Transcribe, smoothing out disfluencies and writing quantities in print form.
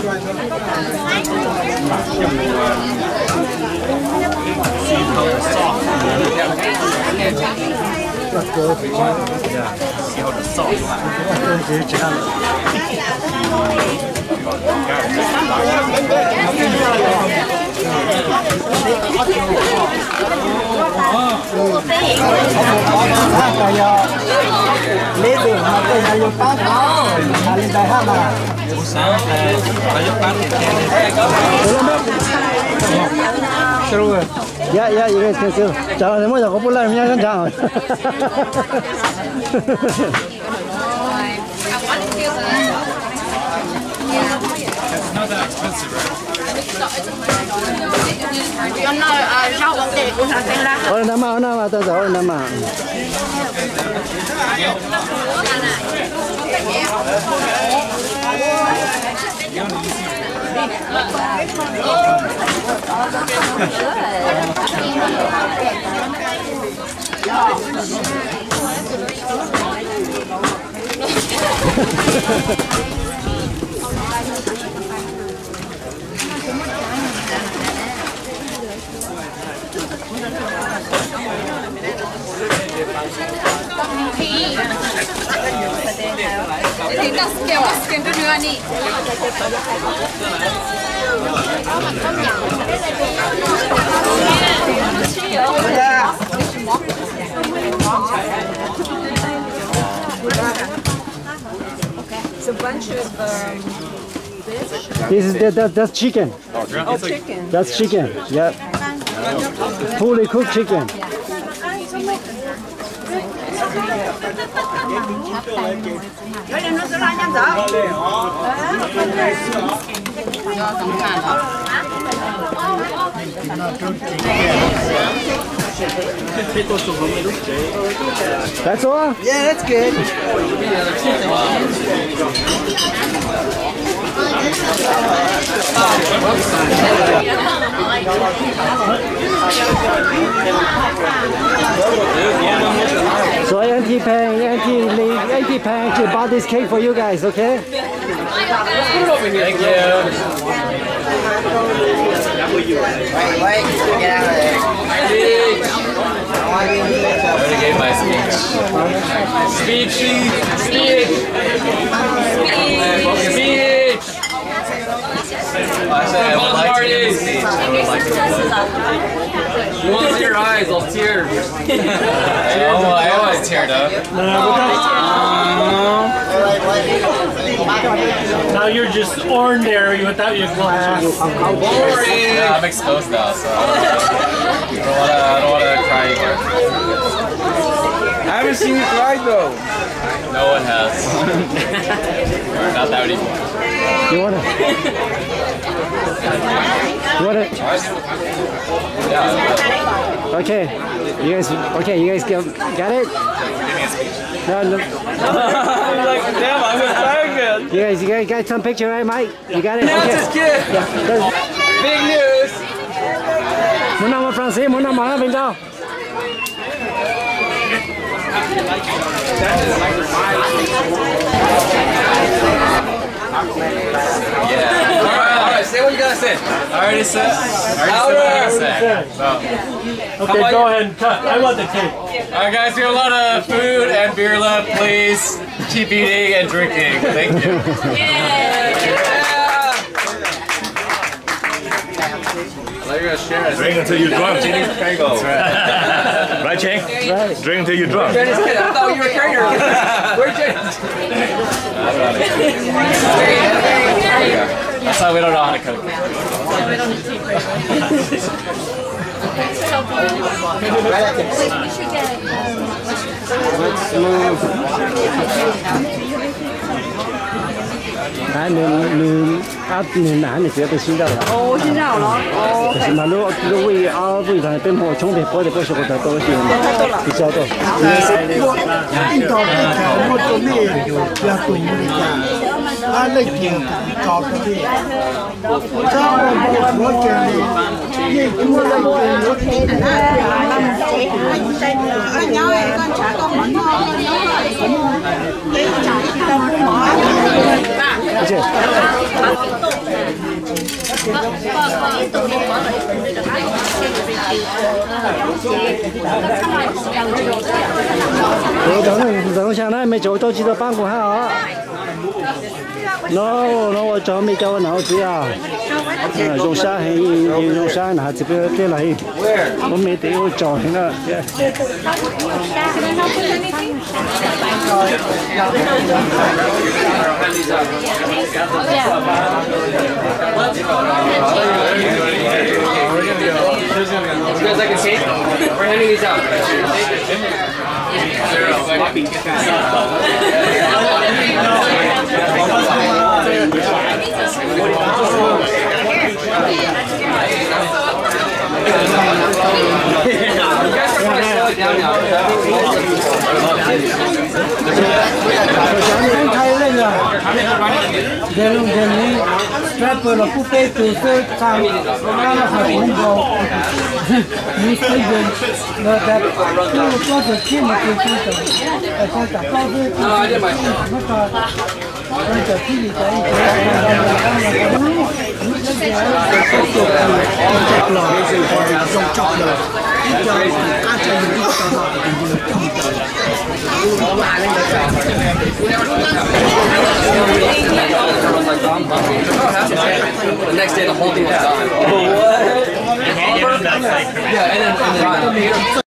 Yeah, see how the sauce. Lấy tiền mà tôi hay dùng bán đó, mà lên đại hát mà. Sao phải dùng bán thì True. Ya, you guys can see. Chào mọi người, có bữa nay mình ăn chào. not that expensive, right? Ôi nằm mà tôi rồi nằm mà. It's a bunch of This is that's chicken. oh, chicken. That's chicken. Yeah. Fully cooked chicken. That's all? Yeah, that's good. So Auntie Pang actually bought this cake for you guys, okay? Thank you. Wait, get out of there. I already gave my speech. Speech! Actually, I would like to give a speech. I would like to give a speech. You want to see your eyes? I'll tear. I always teared up. Now you're just ordinary without your glass. Boring. Yeah, I'm exposed now, so I don't want to cry anymore. I haven't seen you cry though. No one has. Not that anymore. You want it? You want it? Yeah. Okay. You guys got it? Give me a speech. No. Like, damn, I'm excited. You guys got some picture, right, Mike? You got it? That's Okay. his kid. Big news. Muốn năm ở France, muốn năm ở bên đâu? Yeah. Alright, say what you gotta say. I already said what I gotta say. So. Okay, go ahead and cut. I want the cake. Alright guys, we have a lot of food and beer left. Please keep eating and drinking. Thank you. Drink until you're drunk. That's right. Right, Cheng? Right. Drink until you're drunk. Jenny's kid. I thought you were a trainer. Where's Jenny? That's why we don't know how to cook. Let's move. 你哪里觉得心跳了？哦，心跳了。哦。就是嘛，如胃上边破冲的破的不是我的多些嘛，比较多。印度我做咩要做咩㗎？啊，你叫教嗰啲，真係我叫你，你叫我嚟叫我聽啊！有誒，剛才個問題，你就得冇？而且。等下呢，没做到记得帮我下啊。那我找没叫我脑子啊，用沙黑，用沙拿这边对来，我没得我找那个。You guys like a cake? We're handing these out. You guys can probably slow it down now. The next day, the whole thing was gone. What? Yeah, and then